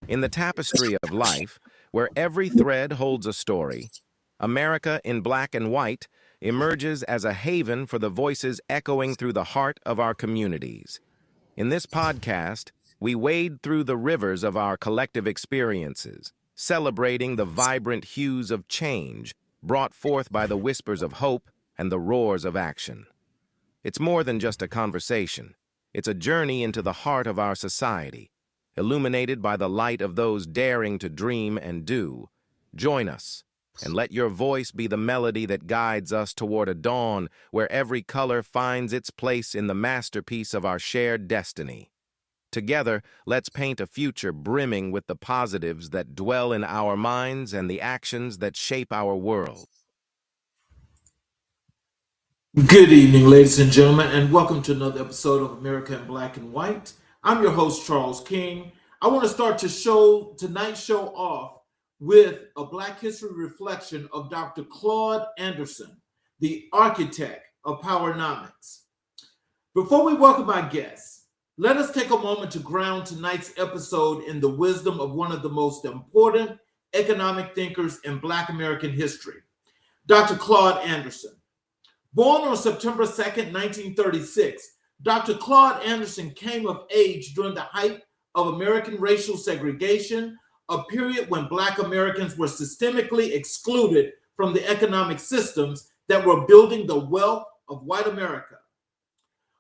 In the tapestry of life, where every thread holds a story, America in black and white emerges as a haven for the voices echoing through the heart of our communities. In this podcast, we wade through the rivers of our collective experiences, celebrating the vibrant hues of change brought forth by the whispers of hope and the roars of action. It's more than just a conversation. It's a journey into the heart of our society, illuminated by the light of those daring to dream and do. Join us, and let your voice be the melody that guides us toward a dawn where every color finds its place in the masterpiece of our shared destiny. Together, let's paint a future brimming with the positives that dwell in our minds and the actions that shape our world. Good evening, ladies and gentlemen, and welcome to another episode of America in Black and White. I'm your host, Charles King. I want to start tonight's show off with a Black History reflection of Dr. Claude Anderson, the architect of Powernomics. Before we welcome our guests, let us take a moment to ground tonight's episode in the wisdom of one of the most important economic thinkers in Black American history, Dr. Claude Anderson. Born on September 2nd, 1936, Dr. Claude Anderson came of age during the height of American racial segregation, a period when Black Americans were systemically excluded from the economic systems that were building the wealth of white America.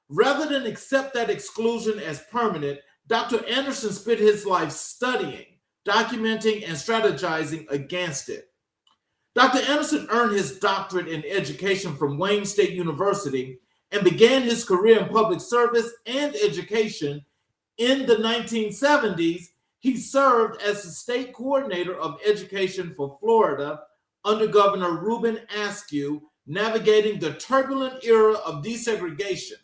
Rather than accept that exclusion as permanent, Dr. Anderson spent his life studying, documenting, and strategizing against it. Dr. Anderson earned his doctorate in education from Wayne State University and began his career in public service and education. In the 1970s, he served as the state coordinator of education for Florida under Governor Reuben Askew, navigating the turbulent era of desegregation.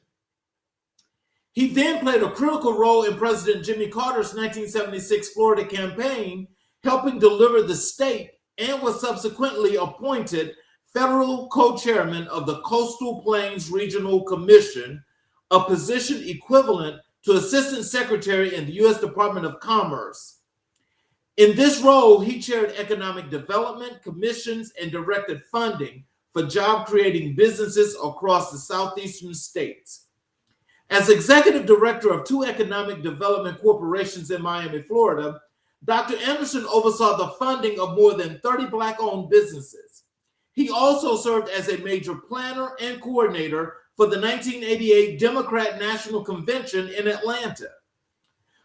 He then played a critical role in President Jimmy Carter's 1976 Florida campaign, helping deliver the state, and was subsequently appointed federal co-chairman of the Coastal Plains Regional Commission, a position equivalent to assistant secretary in the U.S. Department of Commerce. In this role, he chaired economic development commissions and directed funding for job-creating businesses across the southeastern states. As executive director of two economic development corporations in Miami, Florida, Dr. Anderson oversaw the funding of more than 30 Black-owned businesses. He also served as a major planner and coordinator for the 1988 Democrat National Convention in Atlanta.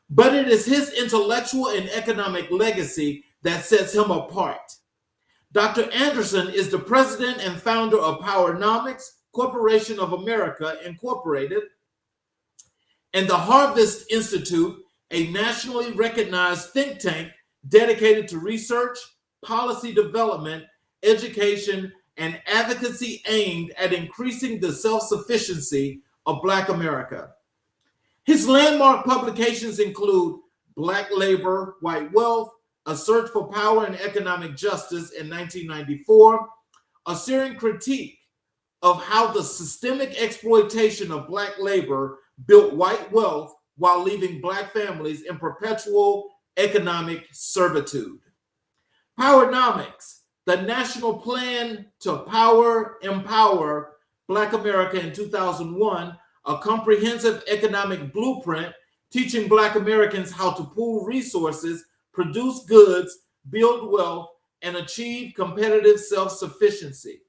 But it is his intellectual and economic legacy that sets him apart. Dr. Anderson is the president and founder of Powernomics Corporation of America, Incorporated, and the Harvest Institute, a nationally recognized think tank dedicated to research, policy development, education, and advocacy aimed at increasing the self-sufficiency of Black America. His landmark publications include Black Labor, White Wealth, A Search for Power and Economic Justice in 1994, a searing critique of how the systemic exploitation of Black labor built white wealth while leaving Black families in perpetual economic servitude. Powernomics, the national plan to empower Black America in 2001, a comprehensive economic blueprint teaching Black Americans how to pool resources, produce goods, build wealth, and achieve competitive self-sufficiency.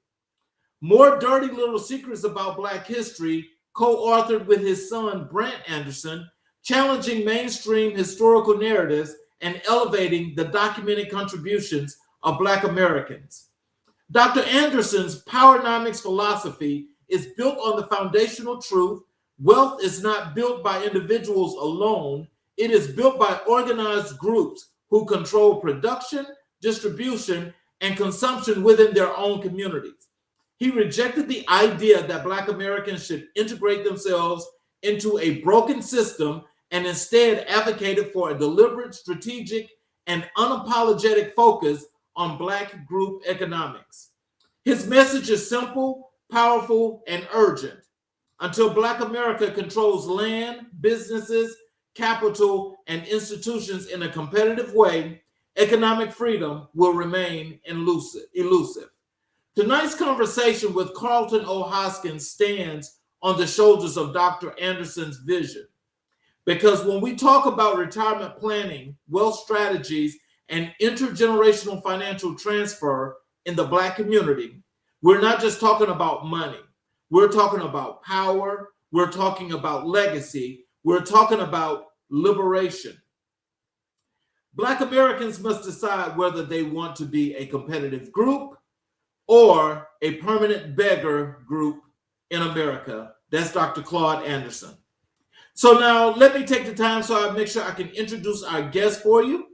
More Dirty Little Secrets About Black History, co-authored with his son, Brant Anderson, challenging mainstream historical narratives and elevating the documented contributions of Black Americans. Dr. Anderson's Powernomics philosophy is built on the foundational truth: wealth is not built by individuals alone, it is built by organized groups who control production, distribution, and consumption within their own communities. He rejected the idea that Black Americans should integrate themselves into a broken system and instead advocated for a deliberate, strategic, and unapologetic focus on Black group economics. His message is simple, powerful, and urgent. Until Black America controls land, businesses, capital, and institutions in a competitive way, economic freedom will remain elusive. Tonight's conversation with Carlton O. Hoskins stands on the shoulders of Dr. Anderson's vision. Because when we talk about retirement planning, wealth strategies, and intergenerational financial transfer in the Black community, we're not just talking about money. We're talking about power. We're talking about legacy. We're talking about liberation. Black Americans must decide whether they want to be a competitive group or a permanent beggar group in America. That's Dr. Claude Anderson. So now let me take the time so I make sure I can introduce our guest for you.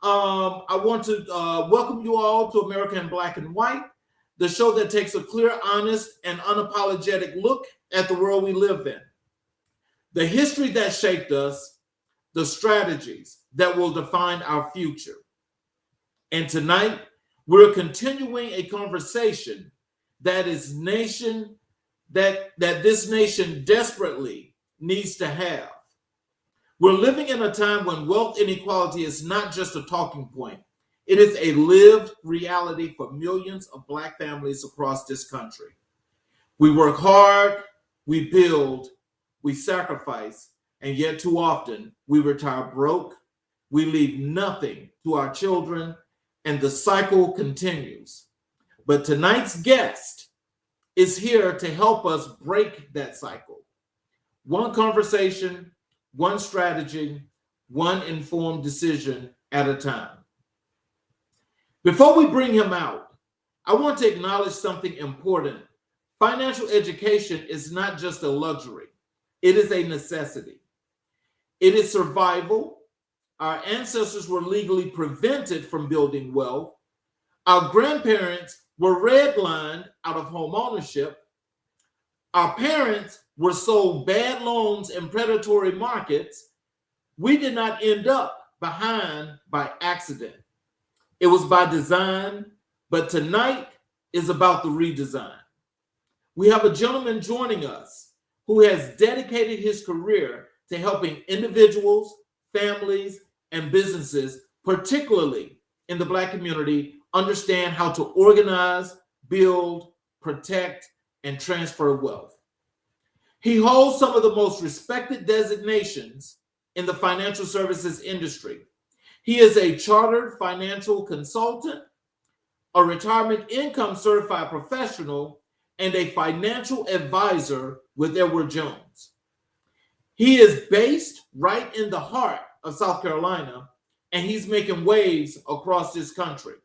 I want to welcome you all to America in Black and White, the show that takes a clear, honest, and unapologetic look at the world we live in. The history that shaped us, the strategies that will define our future. And tonight, we're continuing a conversation that this nation desperately needs to have. We're living in a time when wealth inequality is not just a talking point. It is a lived reality for millions of Black families across this country. We work hard, we build, we sacrifice, and yet too often we retire broke, we leave nothing to our children, and the cycle continues. But tonight's guest is here to help us break that cycle. One conversation, one strategy, one informed decision at a time. Before we bring him out, I want to acknowledge something important. Financial education is not just a luxury. It is a necessity. It is survival. Our ancestors were legally prevented from building wealth. Our grandparents were redlined out of home ownership. Our parents were sold bad loans in predatory markets. We did not end up behind by accident. It was by design, but tonight is about the redesign. We have a gentleman joining us who has dedicated his career to helping individuals, families, and businesses, particularly in the Black community, understand how to organize, build, protect, and transfer wealth. He holds some of the most respected designations in the financial services industry. He is a chartered financial consultant, a retirement income certified professional, and a financial advisor with Edward Jones. He is based right in the heart of South Carolina, and he's making waves across this country.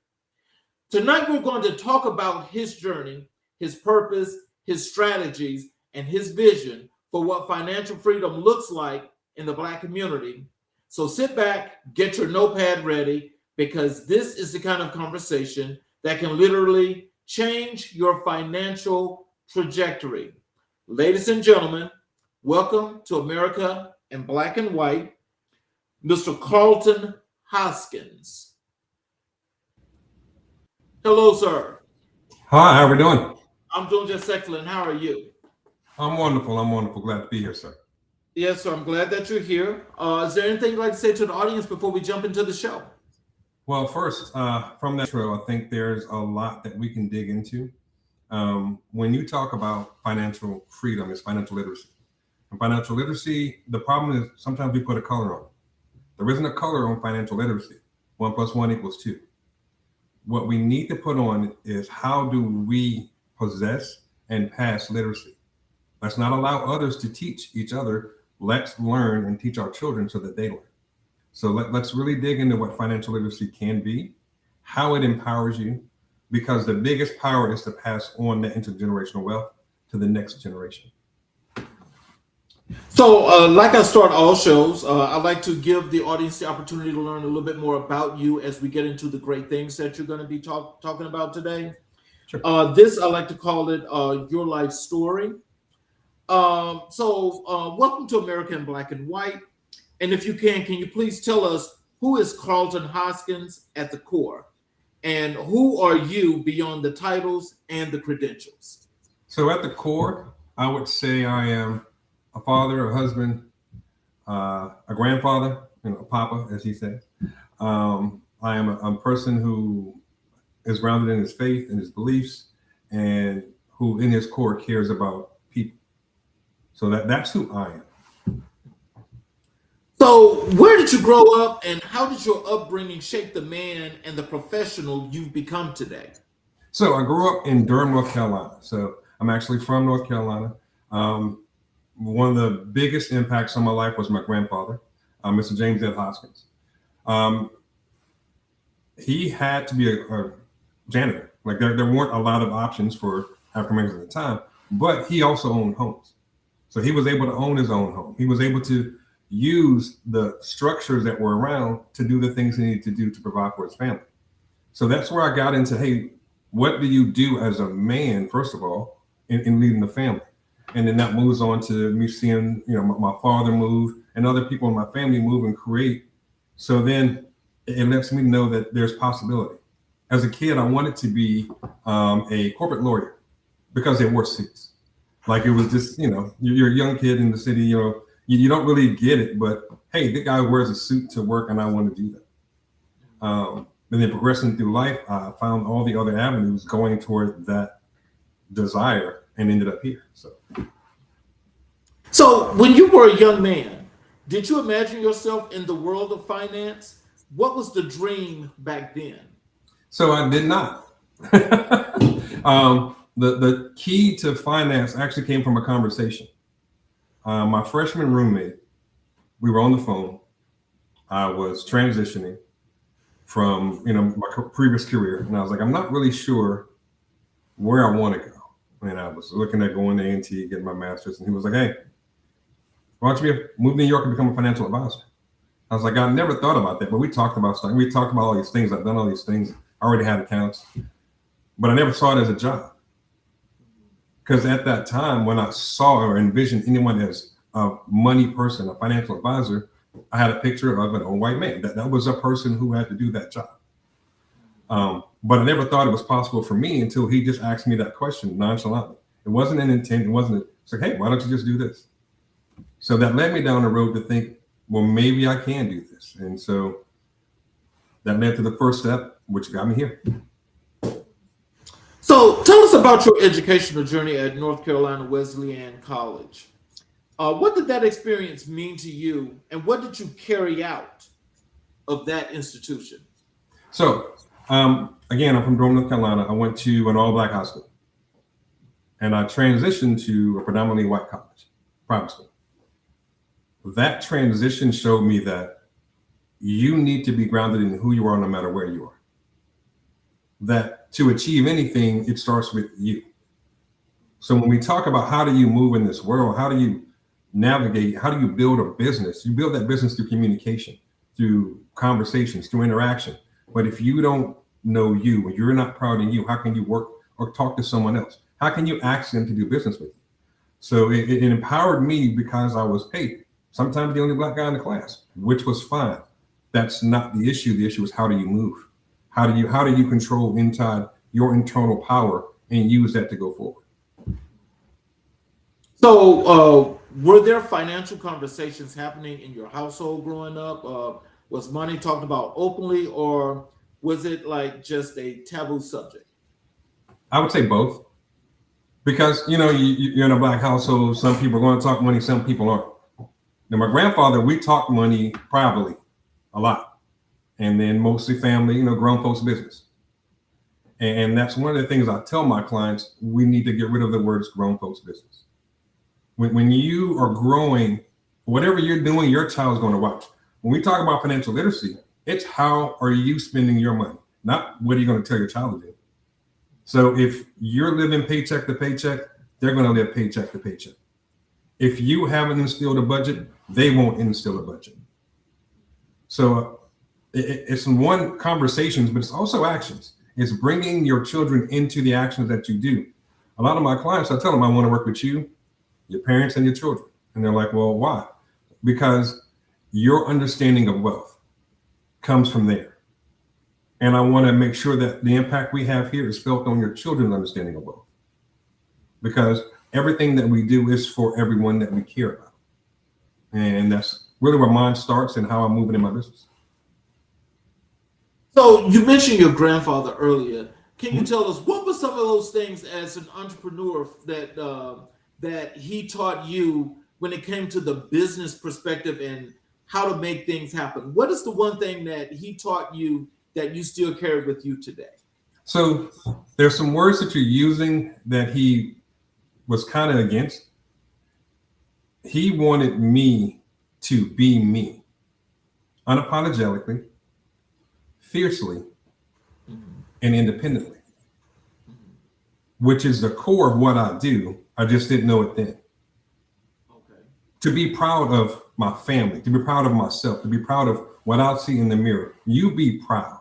Tonight, we're going to talk about his journey, his purpose, his strategies, and his vision for what financial freedom looks like in the Black community. So sit back, get your notepad ready, because this is the kind of conversation that can literally change your financial trajectory. Ladies and gentlemen, welcome to America in Black and White, Mr. Carlton Hoskins. Hello, sir. Hi, how are we doing? I'm doing just excellent. How are you? I'm wonderful. I'm wonderful. Glad to be here, sir. Yes, sir. I'm glad that you're here. Is there anything you'd like to say to the audience before we jump into the show? Well, first, from that intro, I think there's a lot that we can dig into. When you talk about financial freedom, it's financial literacy. And financial literacy, the problem is sometimes we put a color on it. There isn't a color on financial literacy. 1 + 1 = 2. What we need to put on is how do we possess and pass literacy? Let's not allow others to teach each other. Let's learn and teach our children so that they learn. So let's really dig into what financial literacy can be, how it empowers you, because the biggest power is to pass on the intergenerational wealth to the next generation. So, like I start all shows, I'd like to give the audience the opportunity to learn a little bit more about you as we get into the great things that you're going to be talking about today. Sure. This, I like to call it your life story. Welcome to America in Black and White. And if you can you please tell us who is Carlton Hoskins at the core? And who are you beyond the titles and the credentials? So at the core, I would say I am a father, a husband, a grandfather, a papa, as he says. I am a person who is grounded in his faith and his beliefs, and who in his core cares about people. So that's who I am. So where did you grow up, and how did your upbringing shape the man and the professional you've become today? So I grew up in Durham, North Carolina. So I'm actually from North Carolina. One of the biggest impacts on my life was my grandfather, Mr. James Hoskins. He had to be a janitor. Like there weren't a lot of options for African Americans at the time, but he also owned homes. So he was able to own his own home. He was able to use the structures that were around to do the things he needed to do to provide for his family. So that's where I got into, hey, what do you do as a man, first of all, in leading the family? And then that moves on to me seeing, my father move and other people in my family move and create. So then it lets me know that there's possibility. As a kid, I wanted to be a corporate lawyer because they wore suits. Like it was just, you're a young kid in the city, you don't really get it, but hey, the guy wears a suit to work and I want to do that. And then progressing through life, I found all the other avenues going toward that desire and ended up here. So when you were a young man, did you imagine yourself in the world of finance? What was the dream back then? So I did not. The key to finance actually came from a conversation. My freshman roommate, we were on the phone. I was transitioning from my previous career, and I was like, I'm not really sure where I want to go. And I was looking at going to A&T, getting my master's, and he was like, hey, why don't you move to New York and become a financial advisor? I was like, I never thought about that, but we talked about stuff. We talked about all these things. I've done all these things. I already had accounts, but I never saw it as a job. Because at that time, when I saw or envisioned anyone as a money person, a financial advisor, I had a picture of an old white man. That was a person who had to do that job. But I never thought it was possible for me until he just asked me that question nonchalantly. It wasn't an intent. It wasn't. It's like, hey, why don't you just do this? So that led me down the road to think, well, maybe I can do this. And so that led to the first step, which got me here. So tell us about your educational journey at North Carolina Wesleyan College. What did that experience mean to you, and what did you carry out of that institution? So again, I'm from Durham, North Carolina. I went to an all-black high school, and I transitioned to a predominantly white college, private school. That transition showed me that you need to be grounded in who you are no matter where you are. That to achieve anything, it starts with you. So when we talk about how do you move in this world, how do you navigate, how do you build a business? You build that business through communication, through conversations, through interaction. But if you don't know you, and you're not proud of you, how can you work or talk to someone else? How can you ask them to do business with you? So it empowered me because I was, hey, sometimes the only black guy in the class, which was fine. That's not the issue. The issue is how do you move? How do you control inside your internal power and use that to go forward? So were there financial conversations happening in your household growing up? Was money talked about openly, or was it like just a taboo subject? I would say both. Because, you're in a black household, some people are going to talk money, some people aren't. Now, my grandfather, we talked money privately a lot. And then mostly family, grown folks business. And that's one of the things I tell my clients, we need to get rid of the words grown folks business. When you are growing, whatever you're doing, your child's going to watch. When we talk about financial literacy, it's how are you spending your money, not what are you going to tell your child to do. So if you're living paycheck to paycheck, they're going to live paycheck to paycheck. If you haven't instilled a budget, they won't instill a budget. So it's one conversations, but it's also actions. It's bringing your children into the actions that you do. A lot of my clients, I tell them I want to work with you, your parents, and your children. And they're like, well, why? Because your understanding of wealth comes from there. And I want to make sure that the impact we have here is felt on your children's understanding of wealth. Because everything that we do is for everyone that we care about. And that's really where mine starts and how I'm moving in my business. So you mentioned your grandfather earlier. Can you tell us what were some of those things as an entrepreneur that he taught you when it came to the business perspective and how to make things happen? What is the one thing that he taught you that you still carry with you today? So there's some words that you're using that he was kind of against. He wanted me to be me, unapologetically, fiercely, and independently, which is the core of what I do. I just didn't know it then. Okay. To be proud of my family, to be proud of myself, to be proud of what I see in the mirror. You be proud.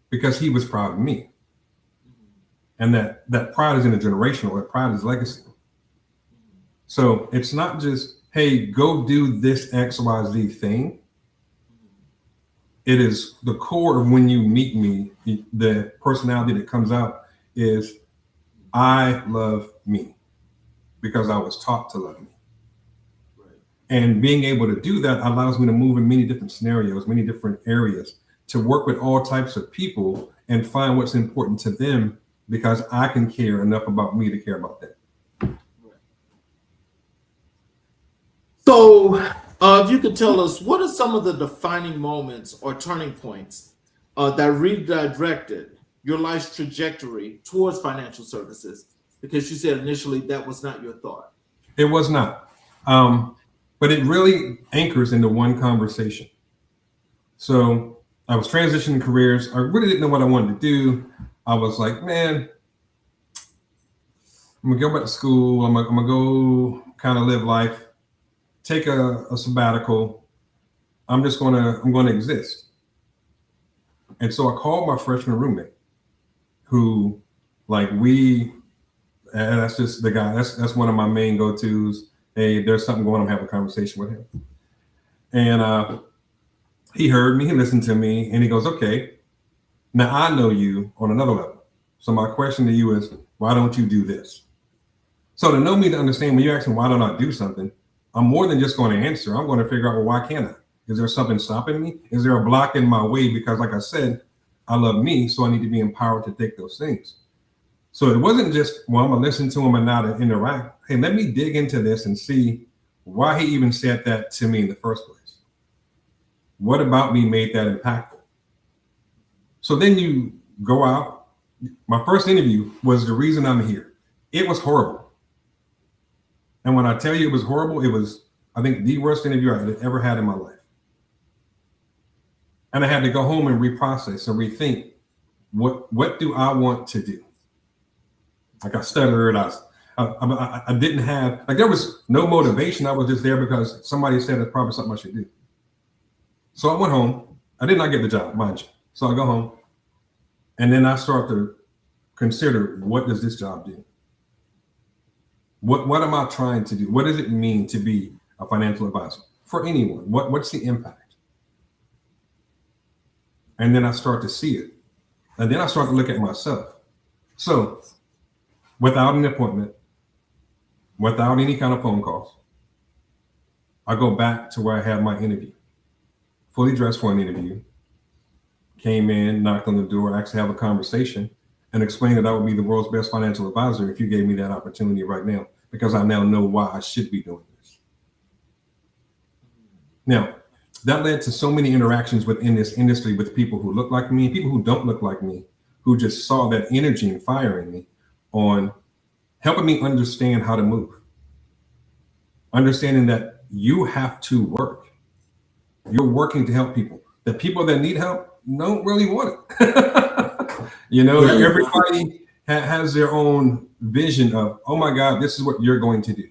Because he was proud of me. And that pride is intergenerational, that pride is legacy. So it's not just, hey, go do this XYZ thing. It is the core of when you meet me, the personality that comes out is I love me because I was taught to love me. Right. And being able to do that allows me to move in many different scenarios, many different areas, to work with all types of people and find what's important to them because I can care enough about me to care about them. So if you could tell us, what are some of the defining moments or turning points that redirected your life's trajectory towards financial services? Because you said initially that was not your thought. It was not. But it really anchors into one conversation. So I was transitioning careers. I really didn't know what I wanted to do. I was like, man, I'm gonna go back to school. I'm gonna go kind of live life, take a sabbatical. I'm gonna exist. And so I called my freshman roommate, who, like, and that's just the guy. That's one of my main go-tos. Hey, there's something going on. I'm having a conversation with him, and he heard me, he listened to me, and he goes, okay, now I know you on another level. So my question to you is, why don't you do this? So to know me, to understand when you ask me, why don't I do something? I'm more than just going to answer. I'm going to figure out, well, why can't I? Is there something stopping me? Is there a block in my way? Because like I said, I love me, so I need to be empowered to take those things. So it wasn't just, well, I'm going to listen to him and now to interact. Hey, let me dig into this and see why he even said that to me in the first place. What about me made that impactful? So then you go out. My first interview was the reason I'm here. It was horrible. And when I tell you it was horrible, it was, I think, the worst interview I had ever had in my life. And I had to go home and reprocess and rethink, what do I want to do? Like I stuttered, I didn't have, like there was no motivation. I was just there because somebody said it's probably something I should do. So I went home. I did not get the job, mind you. So I go home and then I start to consider, what does this job do? What am I trying to do? What does it mean to be a financial advisor for anyone? What's the impact? And then I start to see it. And then I start to look at myself. So without an appointment, without any kind of phone calls, I go back to where I had my interview, fully dressed for an interview, came in, knocked on the door, actually have a conversation, and explained that I would be the world's best financial advisor if you gave me that opportunity right now, because I now know why I should be doing this. Now, that led to so many interactions within this industry with people who look like me, people who don't look like me, who just saw that energy and fire in me on helping me understand how to move. Understanding that you have to work. You're working to help people. The people that need help don't really want it. You know, everybody has their own vision of, oh my God, this is what you're going to do.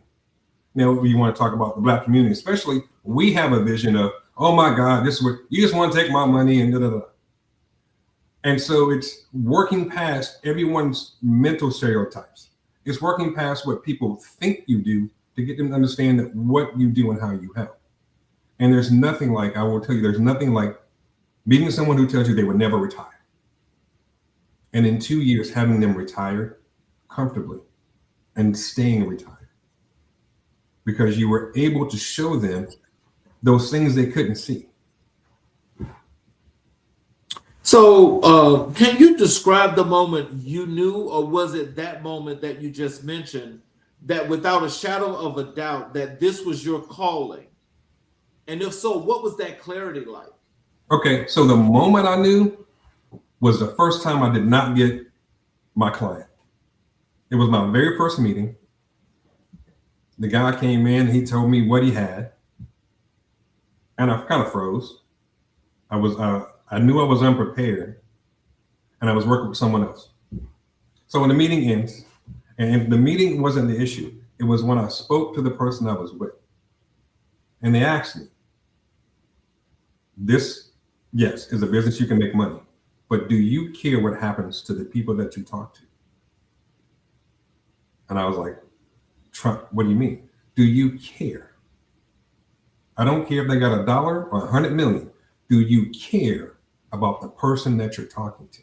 Now, you want to talk about the Black community, especially, we have a vision of, oh my God, this is what, you just want to take my money and da da da. And so it's working past everyone's mental stereotypes. It's working past what people think you do to get them to understand that what you do and how you help. And there's nothing like, I will tell you, there's nothing like meeting someone who tells you they would never retire. And in 2 years, having them retired comfortably and staying retired. Because you were able to show them those things they couldn't see. So, can you describe the moment you knew, or was it that moment that you just mentioned, that without a shadow of a doubt that this was your calling? And if so, what was that clarity like? Okay, so the moment I knew was the first time I did not get my client. It was my very first meeting. The guy came in, he told me what he had, and I kind of froze. I knew I was unprepared, and I was working with someone else. So when the meeting ends, and the meeting wasn't the issue, it was when I spoke to the person I was with, and they asked me, "This, yes, is a business you can make money, but do you care what happens to the people that you talk to?" And I was like, "What do you mean? Do you care? I don't care if they got $1 or 100 million. Do you care about the person that you're talking to?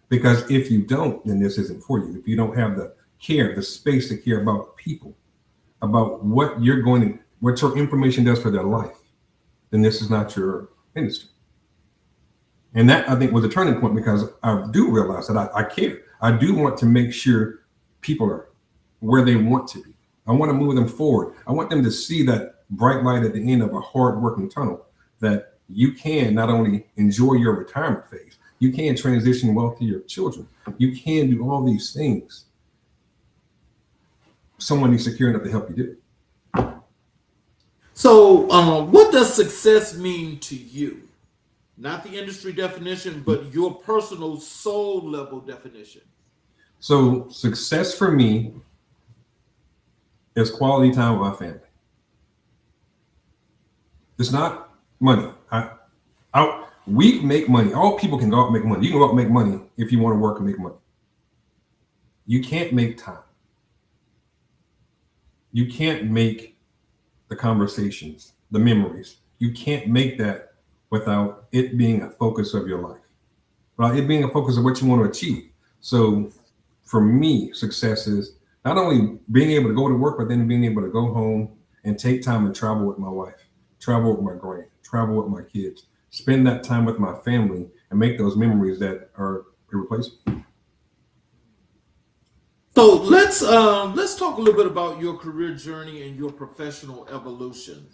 Because if you don't, then this isn't for you. If you don't have the care, the space to care about people, about what your information does for their life, then this is not your industry." And that, I think, was a turning point, because I do realize that I care. I do want to make sure people are where they want to be. I want to move them forward. I want them to see that bright light at the end of a hard-working tunnel, that you can not only enjoy your retirement phase, you can transition wealth to your children. You can do all these things. Someone is secure enough to help you do it. So, what does success mean to you? Not the industry definition, but your personal soul level definition. So success for me is quality time with my family. It's not money. We make money. All people can go out and make money. You can go out and make money if you want to work and make money. You can't make time. You can't make the conversations, the memories. You can't make that without it being a focus of your life, without it being a focus of what you want to achieve. So for me, success is not only being able to go to work, but then being able to go home and take time and travel with my wife, travel with my grand, travel with my kids, spend that time with my family, and make those memories that are irreplaceable. So let's talk a little bit about your career journey and your professional evolution.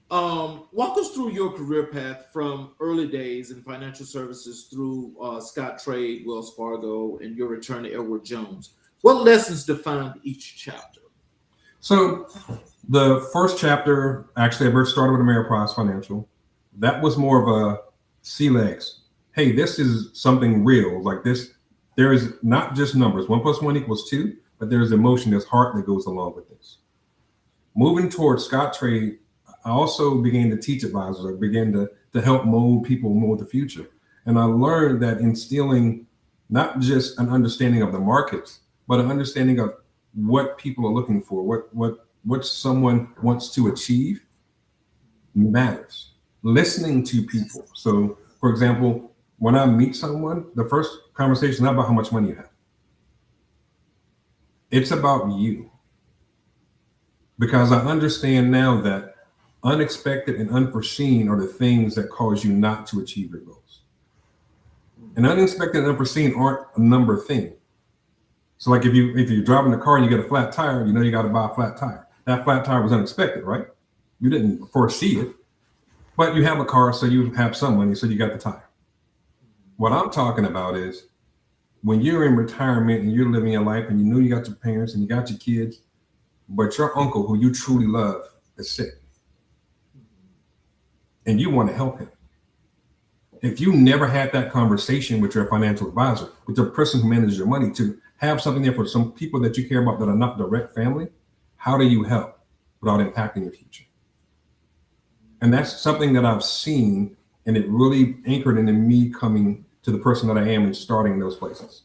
Walk us through your career path from early days in financial services through Scott Trade, Wells Fargo, and your return to Edward Jones. What lessons defined each chapter? So the first chapter, actually, I first started with Ameriprise Financial. That was more of a sea legs. Hey, this is something real. Like this, there is not just numbers. 1 + 1 = 2, but there's emotion, there's heart that goes along with this. Moving towards Scott Trade, I also began to teach advisors. I began to help mold people, mold the future. And I learned that instilling not just an understanding of the markets, but an understanding of what people are looking for, what someone wants to achieve matters. Listening to people. So, for example, when I meet someone, the first conversation is not about how much money you have. It's about you. Because I understand now that unexpected and unforeseen are the things that cause you not to achieve your goals. And unexpected and unforeseen aren't a number thing. So like if you're driving the car and you get a flat tire, you know you got to buy a flat tire. That flat tire was unexpected, right? You didn't foresee it, but you have a car, so you have some money, so you got the tire. What I'm talking about is when you're in retirement and you're living your life and you know you got your parents and you got your kids, but your uncle who you truly love is sick. And you want to help him. If you never had that conversation with your financial advisor, with the person who manages your money, to have something there for some people that you care about that are not direct family, how do you help without impacting your future? And that's something that I've seen, and it really anchored into me coming to the person that I am and starting in those places.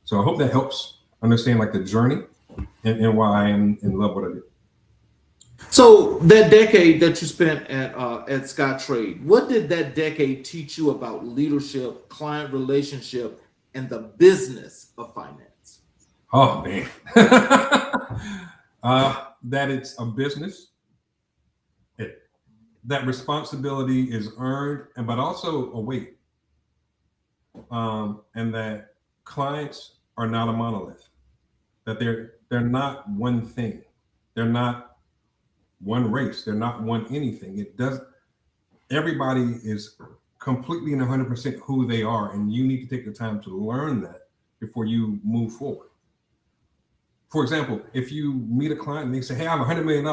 So I hope that helps understand like the journey and why I am in love with what I do. So that decade that you spent at Scott Trade, what did that decade teach you about leadership, client relationship, and the business of finance? Oh man, that it's a business. that responsibility is earned, but also a weight, and that clients are not a monolith. That they're not one thing. They're not one race. They're not one anything. It does. Everybody is completely and 100% who they are, and you need to take the time to learn that before you move forward. For example, if you meet a client and they say, "Hey, I have $100 million,"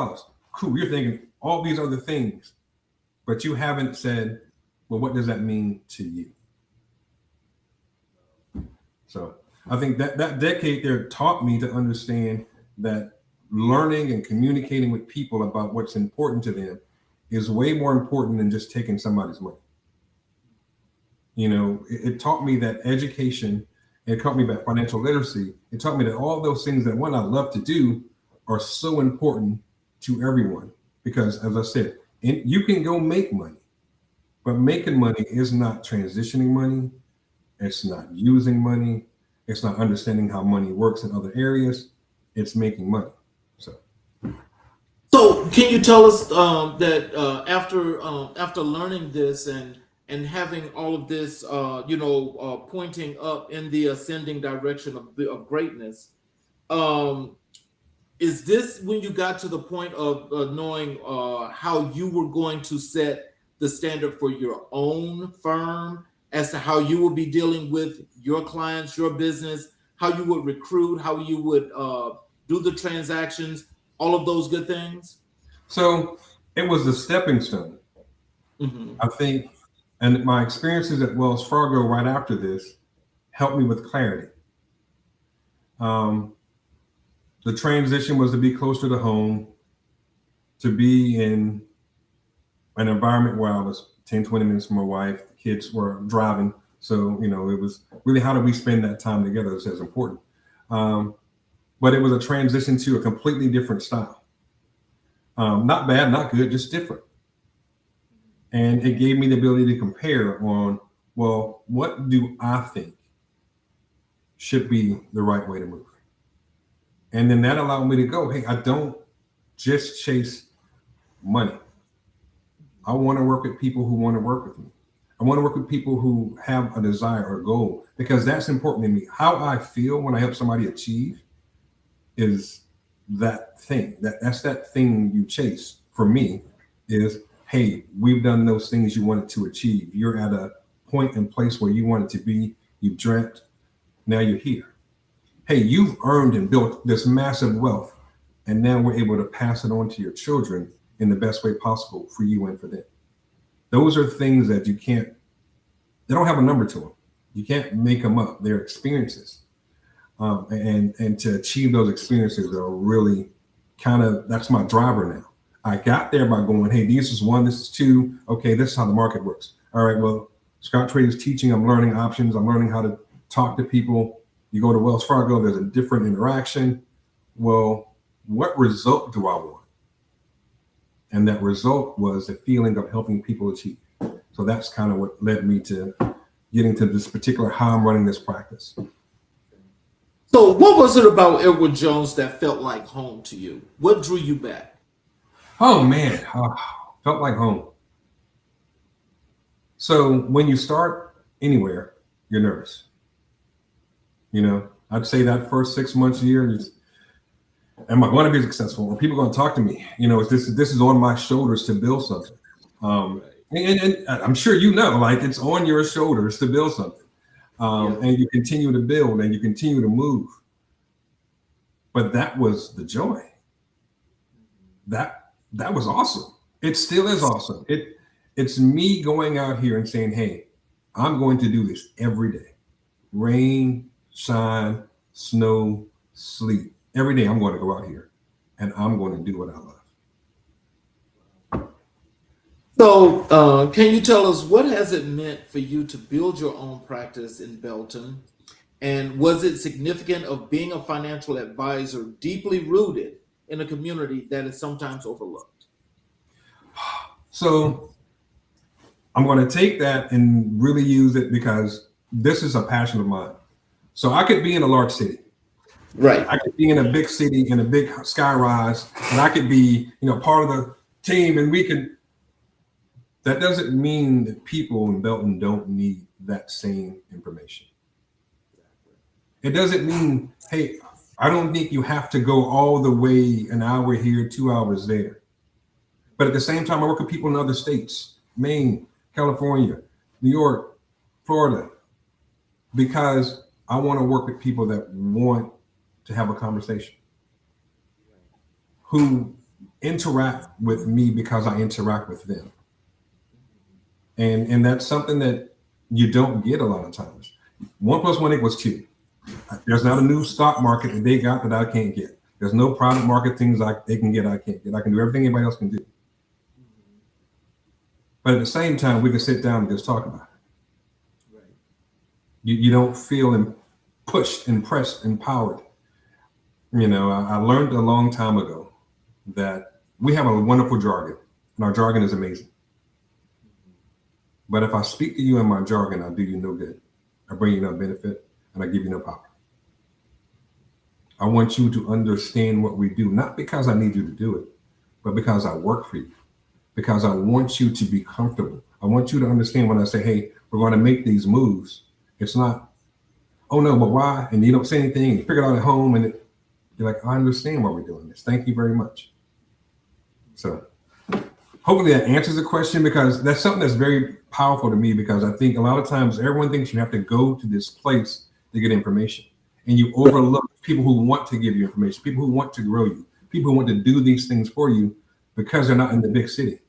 cool. You're thinking all these other things, but you haven't said, "Well, what does that mean to you?" So I think that decade there taught me to understand that learning and communicating with people about what's important to them is way more important than just taking somebody's money. You know, it taught me that education, it taught me about financial literacy. It taught me that all those things that one I love to do are so important to everyone. Because as I said, you can go make money, but making money is not transitioning money. It's not using money. It's not understanding how money works in other areas. It's making money. So can you tell us that after learning this and having all of this, pointing up in the ascending direction of greatness, is this when you got to the point of knowing how you were going to set the standard for your own firm as to how you would be dealing with your clients, your business, how you would recruit, how you would do the transactions, all of those good things? So it was the stepping stone. Mm-hmm. I think, and my experiences at Wells Fargo right after this helped me with clarity. The transition was to be closer to home, to be in an environment where I was 10, 20 minutes from my wife, the kids were driving. So, you know, it was really how do we spend that time together that's important. But it was a transition to a completely different style. Not bad, not good, just different. And it gave me the ability to compare on, well, what do I think should be the right way to move? And then that allowed me to go, hey, I don't just chase money. I want to work with people who want to work with me. I want to work with people who have a desire or a goal, because that's important to me. How I feel when I help somebody achieve is that thing. That's that thing you chase. For me is, hey, we've done those things you wanted to achieve. You're at a point and place where you wanted to be. You've dreamt. Now you're here. Hey, you've earned and built this massive wealth, and now we're able to pass it on to your children in the best way possible for you and for them. Those are things that you can't, they don't have a number to them. You can't make them up. They're experiences. And to achieve those experiences are really kind of, that's my driver now. I got there by going, hey, this is one, this is two. Okay, this is how the market works. All right, well, Scottrade is teaching, I'm learning options. I'm learning how to talk to people. You go to Wells Fargo, there's a different interaction. Well, what result do I want? And that result was the feeling of helping people achieve. So that's kind of what led me to getting to this particular, how I'm running this practice. So what was it about Edward Jones that felt like home to you? What drew you back? Oh man, felt like home. So when you start anywhere, you're nervous. You know, I'd say that first 6 months, a year, am I going to be successful? Are people going to talk to me? You know, this is on my shoulders to build something. And I'm sure you know, like it's on your shoulders to build something. And you continue to build and you continue to move. But that was the joy. That was awesome. It still is awesome. It's me going out here and saying, hey, I'm going to do this every day. Rain, shine, snow, sleet. Every day I'm going to go out here and I'm going to do what I love. So can you tell us, what has it meant for you to build your own practice in Belton? And was it significant of being a financial advisor deeply rooted in a community that is sometimes overlooked? So I'm going to take that and really use it because this is a passion of mine. So I could be in a large city. Right. I could be in a big city, in a big skyrise, and I could be, part of the team, and we can That doesn't mean that people in Belton don't need that same information. It doesn't mean, hey, I don't think you have to go all the way an hour here, 2 hours there. But at the same time, I work with people in other states, Maine, California, New York, Florida, because I want to work with people that want to have a conversation, who interact with me because I interact with them. And that's something that you don't get a lot of times. 1 + 1 = 2. There's not a new stock market that they got that I can't get. There's no private market things they can get I can't get. I can do everything anybody else can do. But at the same time, we can sit down and just talk about it. Right. You don't feel pushed, impressed, empowered. You know, I learned a long time ago that we have a wonderful jargon, and our jargon is amazing. But if I speak to you in my jargon, I do you no good. I bring you no benefit, and I give you no power. I want you to understand what we do, not because I need you to do it, but because I work for you, because I want you to be comfortable. I want you to understand when I say, hey, we're going to make these moves. It's not, oh no, but why? And you don't say anything, you figure it out at home, and you're like, I understand why we're doing this. Thank you very much. So hopefully that answers the question, because that's something that's very powerful to me, because I think a lot of times everyone thinks you have to go to this place to get information, and you overlook people who want to give you information, people who want to grow you, people who want to do these things for you because they're not in the big city.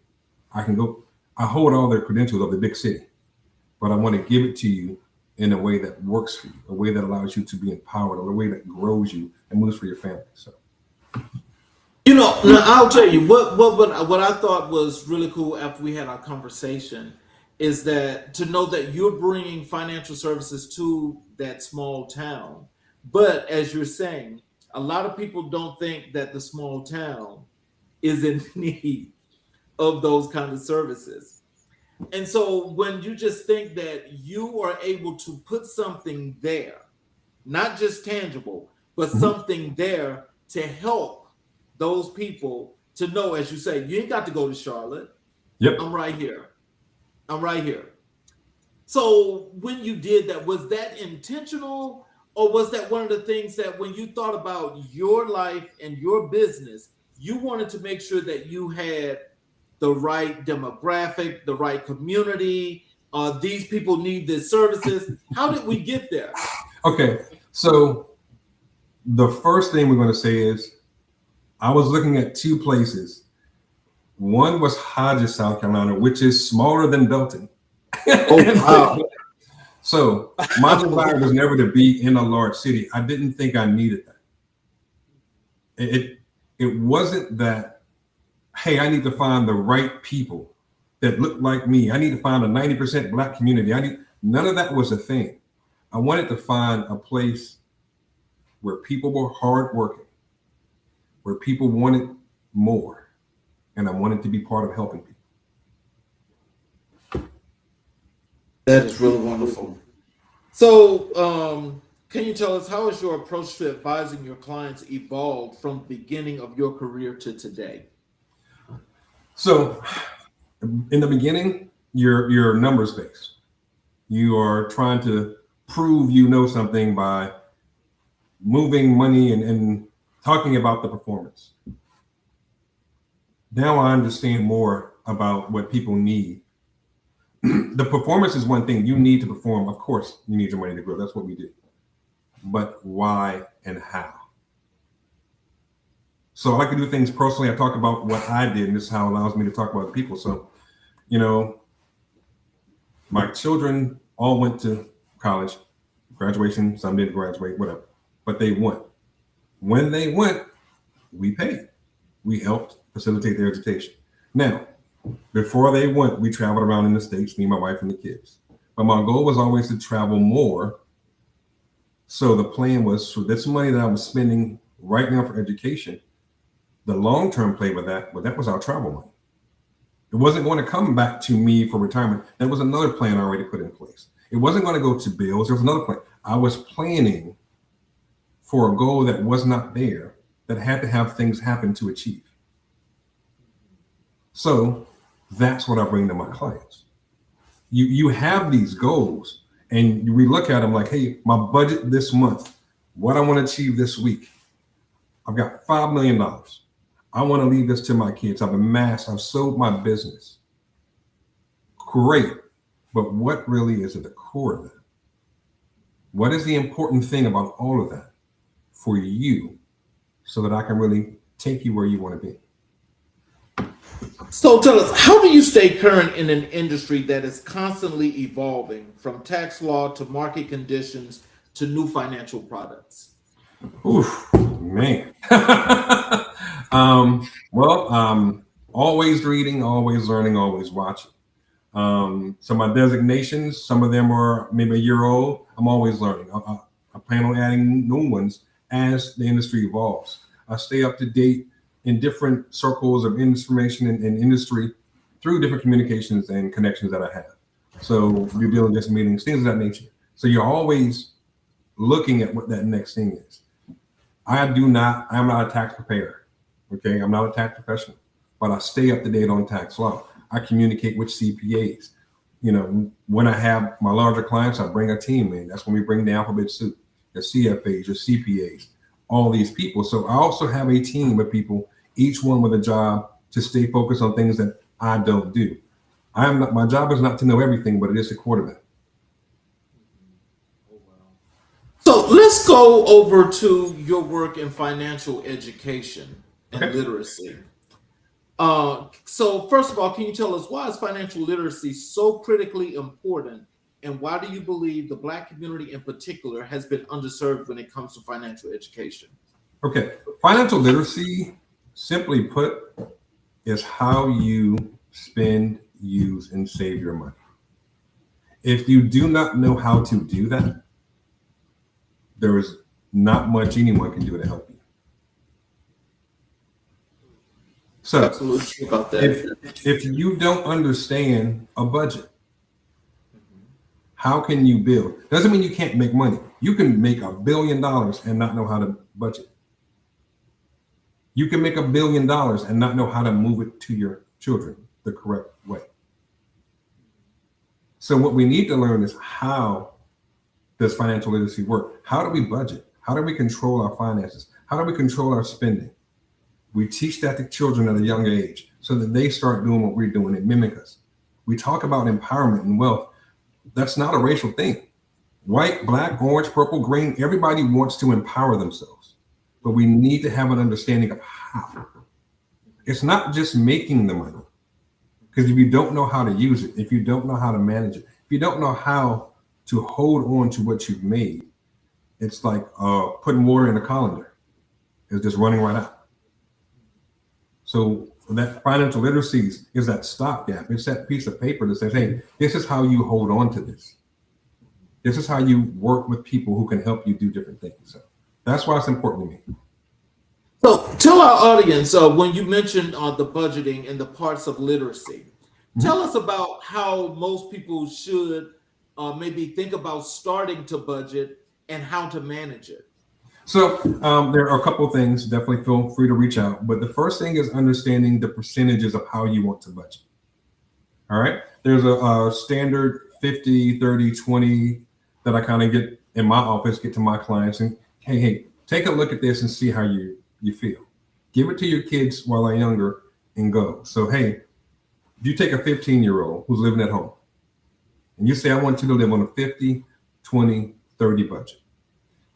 I hold all the credentials of the big city, but I want to give it to you in a way that works for you, a way that allows you to be empowered, or a way that grows you and moves for your family. So, you know, now I'll tell you what I thought was really cool after we had our conversation is that to know that you're bringing financial services to that small town. But as you're saying, a lot of people don't think that the small town is in need of those kind of services. And so when you just think that you are able to put something there, not just tangible, but something there to help those people to know, as you say, you ain't got to go to Charlotte. Yep. I'm right here. I'm right here. So when you did that, was that intentional, or was that one of the things that when you thought about your life and your business, you wanted to make sure that you had the right demographic, the right community? These people need these services. How did we get there? Okay, so the first thing we're going to say is I was looking at 2 places. One was Hodges, South Carolina, which is smaller than Belton. Oh, wow. So my desire was never to be in a large city. I didn't think I needed that. It wasn't that, hey, I need to find the right people that look like me. I need to find a 90% Black community. None of that was a thing. I wanted to find a place where people were hardworking, where people wanted more, and I wanted to be part of helping people. That's really wonderful. So, can you tell us, how has your approach to advising your clients evolved from the beginning of your career to today? So, in the beginning, you're numbers based. You are trying to prove you know something by moving money and talking about the performance. Now I understand more about what people need. The performance is one thing. You need to perform. Of course, you need your money to grow. That's what we do. But why and how? So I like to do things personally. I talk about what I did, and this is how it allows me to talk about other people. So, you know, my children all went to college, graduation, some didn't graduate, whatever, but they went. When they went, we paid. We helped facilitate their education. Now, before they went, we traveled around in the States, me, my wife, and the kids. But my goal was always to travel more. So the plan was, for this money that I was spending right now for education, the long-term play with that, well, that was our travel money. It wasn't going to come back to me for retirement. That was another plan I already put in place. It wasn't going to go to bills. There was another plan. I was planning for a goal that was not there, that had to have things happen to achieve. So That's what I bring to my clients. You have these goals, and we look at them like, hey, my budget this month, what I want to achieve this week. I've got $5 million. I want to leave this to my kids. I've sold my business. Great. But what really is at the core of that? What is the important thing about all of that for you so that I can really take you where you want to be? So tell us, how do you stay current in an industry that is constantly evolving, from tax law to market conditions to new financial products? Oof, man. Always reading, always learning, always watching. So my designations, some of them are maybe a year old. I'm always learning. I plan on adding new ones as the industry evolves. I stay up to date in different circles of information and industry through different communications and connections that I have. So due diligence meetings, things of that nature. So you're always looking at what that next thing is. I'm not a tax preparer. Okay. I'm not a tax professional, but I stay up to date on tax law. I communicate with CPAs. When I have my larger clients, I bring a team in. That's when we bring the alphabet soup, the CFAs, the CPAs, all these people. So I also have a team of people, each one with a job to stay focused on things that I don't do. My job is not to know everything, but it is to quarterback. So let's go over to your work in financial education and literacy. So first of all, can you tell us, why is financial literacy so critically important, and why do you believe the Black community in particular has been underserved when it comes to financial education? Okay, financial literacy, simply put, is how you spend, use, and save your money. If you do not know how to do that, there is not much anyone can do to help you. So Absolutely about that. if you don't understand a budget, how can you build? Doesn't mean you can't make money. You can make $1 billion and not know how to budget. You can make $1 billion and not know how to move it to your children the correct way. So what we need to learn is, how does financial literacy work? How do we budget? How do we control our finances? How do we control our spending? We teach that to children at a young age so that they start doing what we're doing and mimic us. We talk about empowerment and wealth. That's not a racial thing. White, black, orange, purple, green, everybody wants to empower themselves. But we need to have an understanding of how. It's not just making the money. Because if you don't know how to use it, if you don't know how to manage it, if you don't know how to hold on to what you've made, it's like putting water in a colander. It's just running right out. So that financial literacy is that stopgap. It's that piece of paper that says, hey, this is how you hold on to this. This is how you work with people who can help you do different things. So that's why it's important to me. So tell our audience, when you mentioned the budgeting and the parts of literacy, tell us about how most people should maybe think about starting to budget and how to manage it. So there are a couple of things. Definitely feel free to reach out. But the first thing is understanding the percentages of how you want to budget. All right. There's a standard 50, 30, 20 that I kind of get in my office, get to my clients, and hey, take a look at this and see how you feel. Give it to your kids while they're younger and go. So, hey, if you take a 15-year-old who's living at home and you say, I want you to live on a 50, 20, 30 budget.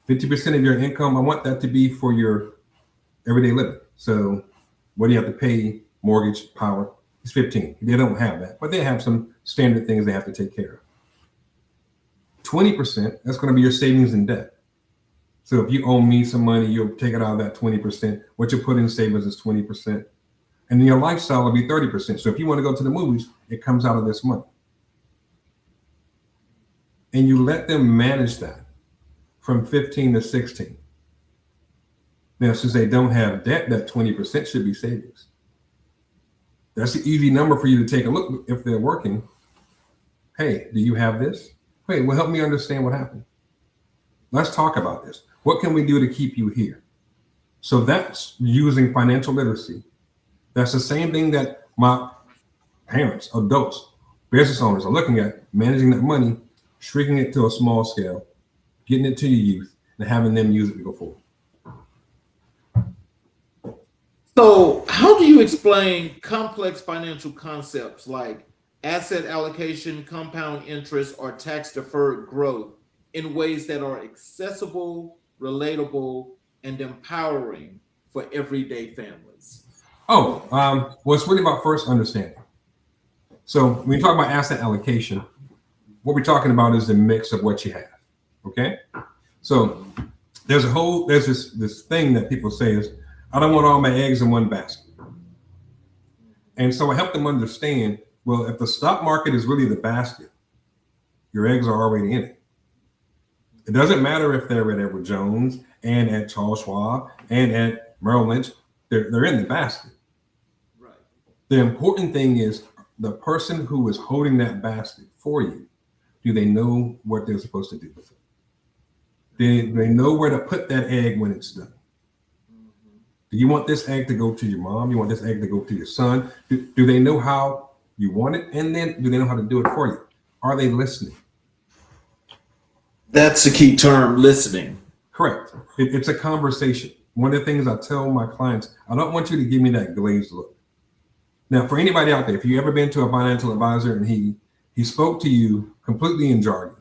50% of your income, I want that to be for your everyday living. So what do you have to pay? Mortgage, power, it's 15. They don't have that, but they have some standard things they have to take care of. 20%, that's going to be your savings and debt. So if you owe me some money, you'll take it out of that 20%. What you put in savings is 20%. And then your lifestyle will be 30%. So if you want to go to the movies, it comes out of this money. And you let them manage that from 15 to 16. Now, since they don't have debt, that 20% should be savings. That's the easy number for you to take a look if they're working. Hey, do you have this? Wait, well, help me understand what happened. Let's talk about this. What can we do to keep you here? So that's using financial literacy. That's the same thing that my parents, adults, business owners are looking at managing that money, shrinking it to a small scale, getting it to your youth, and having them use it to go forward. So, how do you explain complex financial concepts like asset allocation, compound interest, or tax deferred growth in ways that are accessible, relatable, and empowering for everyday families? Well, it's really about first understanding. So, when you talk about asset allocation, what we're talking about is the mix of what you have. Okay, so there's this thing that people say is, I don't want all my eggs in one basket. And so I help them understand, well, if the stock market is really the basket, your eggs are already in it. It doesn't matter if they're at Edward Jones and at Charles Schwab and at Merrill Lynch, they're in the basket. Right. The important thing is the person who is holding that basket for you, do they know what they're supposed to do with it? Do they know where to put that egg when it's done? Do you want this egg to go to your mom? You want this egg to go to your son? Do they know how you want it? And then do they know how to do it for you? Are they listening? That's the key term, listening. Correct. It's a conversation. One of the things I tell my clients, I don't want you to give me that glazed look. Now, for anybody out there, if you've ever been to a financial advisor and he spoke to you completely in jargon,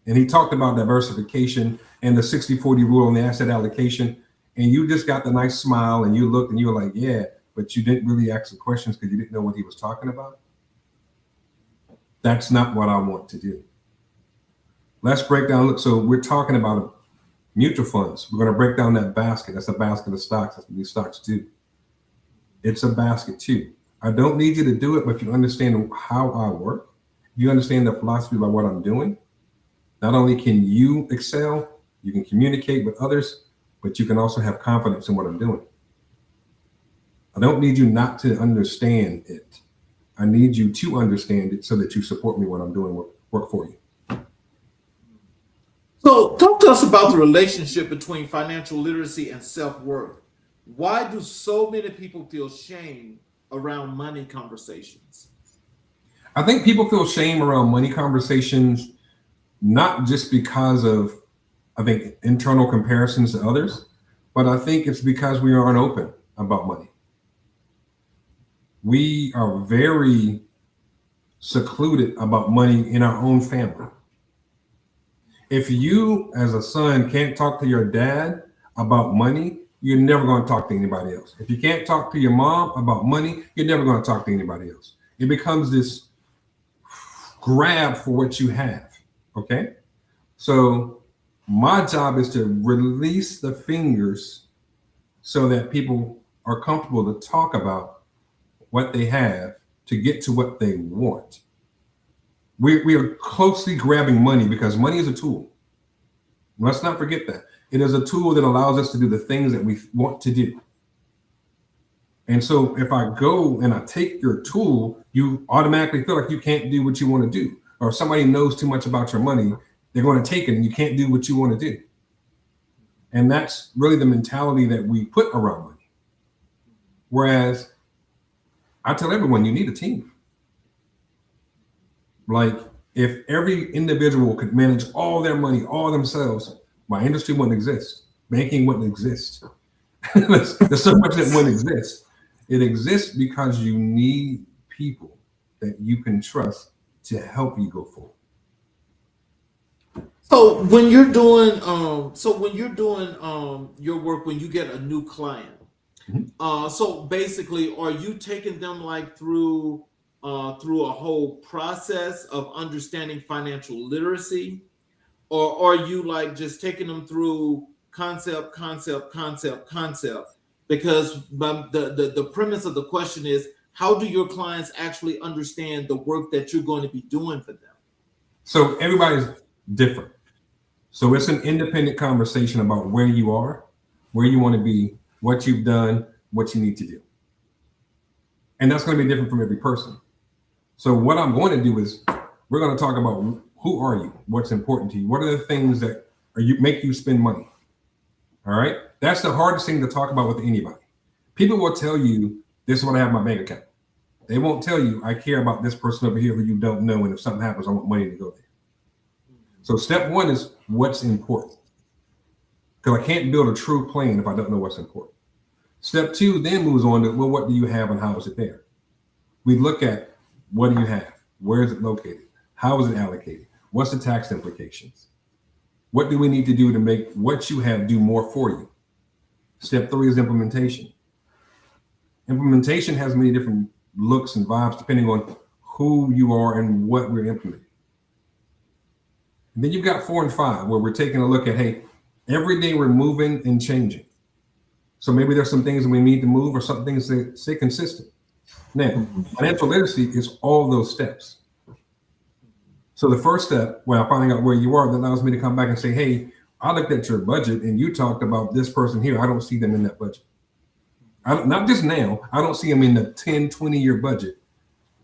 and he talked about diversification and the 60-40 rule on the asset allocation, and you just got the nice smile and you looked and you were like, yeah, but you didn't really ask the questions because you didn't know what he was talking about. That's not what I want to do. Let's break down. Look, so we're talking about mutual funds. We're going to break down that basket. That's a basket of stocks. That's what these stocks do. It's a basket too. I don't need you to do it, but if you understand how I work, if you understand the philosophy about what I'm doing, not only can you excel, you can communicate with others, but you can also have confidence in what I'm doing. I don't need you not to understand it. I need you to understand it so that you support me when I'm doing work for you. So, talk to us about the relationship between financial literacy and self-worth. Why do so many people feel shame around money conversations? I think people feel shame around money conversations, not just because of, I think, internal comparisons to others, but I think it's because we aren't open about money. We are very secluded about money in our own family. If you, as a son, can't talk to your dad about money, you're never going to talk to anybody else. If you can't talk to your mom about money, you're never going to talk to anybody else. It becomes this grab for what you have, okay? So my job is to release the fingers so that people are comfortable to talk about what they have to get to what they want. We are closely grabbing money because money is a tool. Let's not forget that. It is a tool that allows us to do the things that we want to do. And so if I go and I take your tool, you automatically feel like you can't do what you want to do. Or if somebody knows too much about your money, they're going to take it and you can't do what you want to do. And that's really the mentality that we put around money. Whereas I tell everyone, you need a team. Like if every individual could manage all their money, all themselves, my industry wouldn't exist. Banking wouldn't exist. There's so much that wouldn't exist. It exists because you need people that you can trust to help you go forward. So when you're doing your work, when you get a new client, so basically, are you taking them like through a whole process of understanding financial literacy, or are you like just taking them through concept? Because the premise of the question is, how do your clients actually understand the work that you're going to be doing for them? So everybody's different. So it's an independent conversation about where you are, where you want to be, what you've done, what you need to do. And that's going to be different from every person. So what I'm going to do is we're going to talk about who are you, what's important to you, what are the things that make you spend money. All right. That's the hardest thing to talk about with anybody. People will tell you, this is what I have in my bank account. They won't tell you, I care about this person over here who you don't know, and if something happens, I want money to go there. So step one is what's important. Because I can't build a true plan if I don't know what's important. Step two then moves on to, well, what do you have and how is it there? We look at, what do you have? Where is it located? How is it allocated? What's the tax implications? What do we need to do to make what you have do more for you? Step three is implementation. Implementation has many different looks and vibes depending on who you are and what we're implementing. And then you've got 4 and 5, where we're taking a look at, hey, every day we're moving and changing. So maybe there's some things that we need to move or some things that stay consistent. Now, financial literacy is all those steps. So the first step, well, finding out where you are, that allows me to come back and say, hey, I looked at your budget and you talked about this person here. I don't see them in that budget. Not just now, I don't see them in the 10, 20-year budget.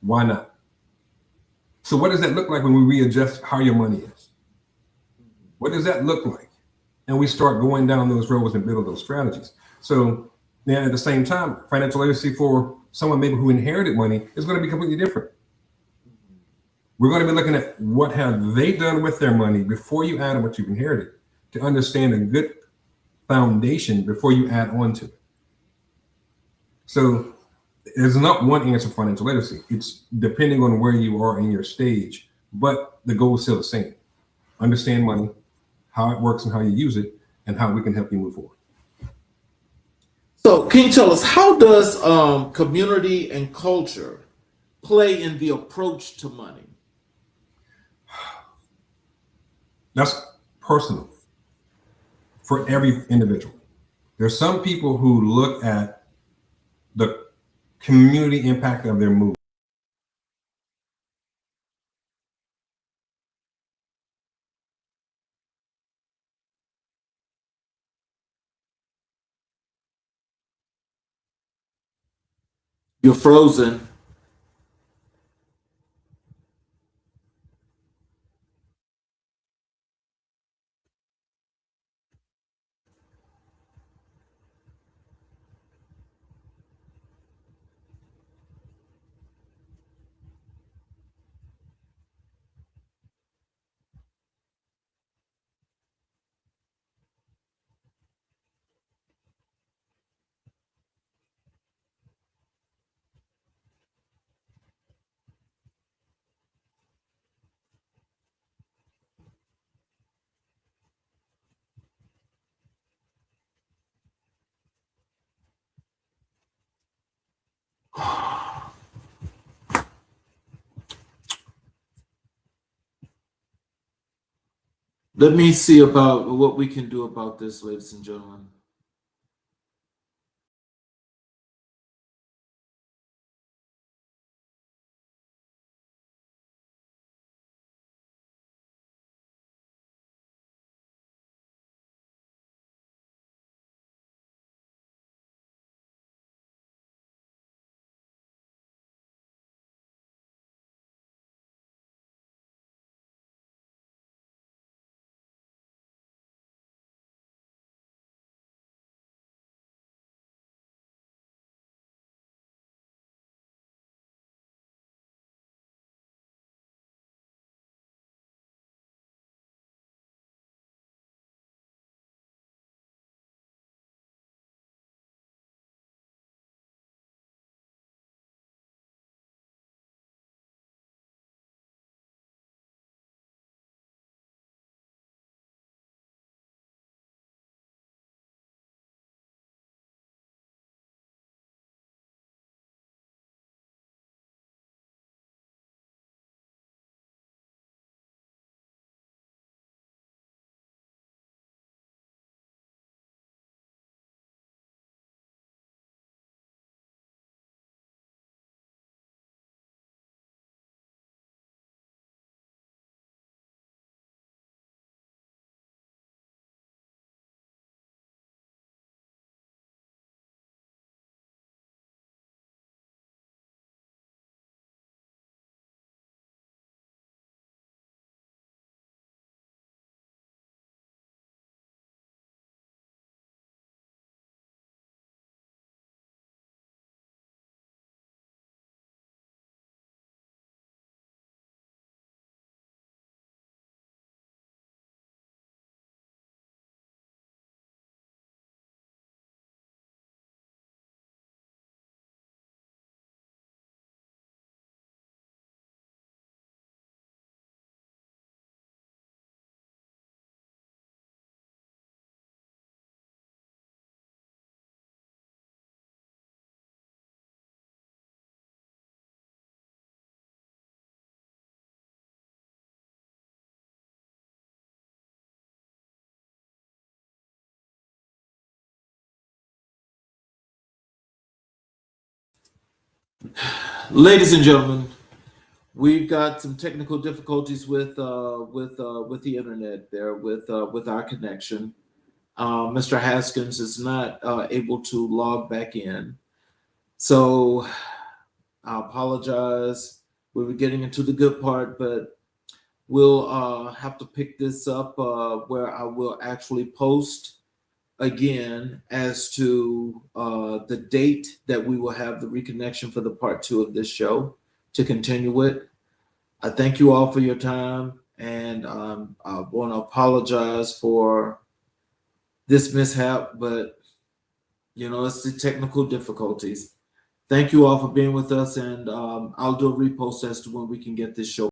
Why not? So what does that look like when we readjust how your money is? What does that look like? And we start going down those roads and build those strategies. So now at the same time, financial literacy for someone maybe who inherited money is going to be completely different. We're going to be looking at what have they done with their money before you add on what you've inherited to understand a good foundation before you add on to it. So there's not one answer for financial literacy. It's depending on where you are in your stage, but the goal is still the same. Understand money, how it works and how you use it, and how we can help you move forward. So can you tell us, how does community and culture play in the approach to money? That's personal for every individual. There's some people who look at the community impact of their move. You're frozen. Let me see about what we can do about this, ladies and gentlemen. Ladies and gentlemen, we've got some technical difficulties with the internet there with our connection. Mr. Haskins is not able to log back in, so I apologize. We were getting into the good part, but we'll have to pick this up where I will actually post again as to the date that we will have the reconnection for the part 2 of this show to continue with. I thank you all for your time, and I want to apologize for this mishap, but it's the technical difficulties. Thank you all for being with us, and I'll do a repost as to when we can get this show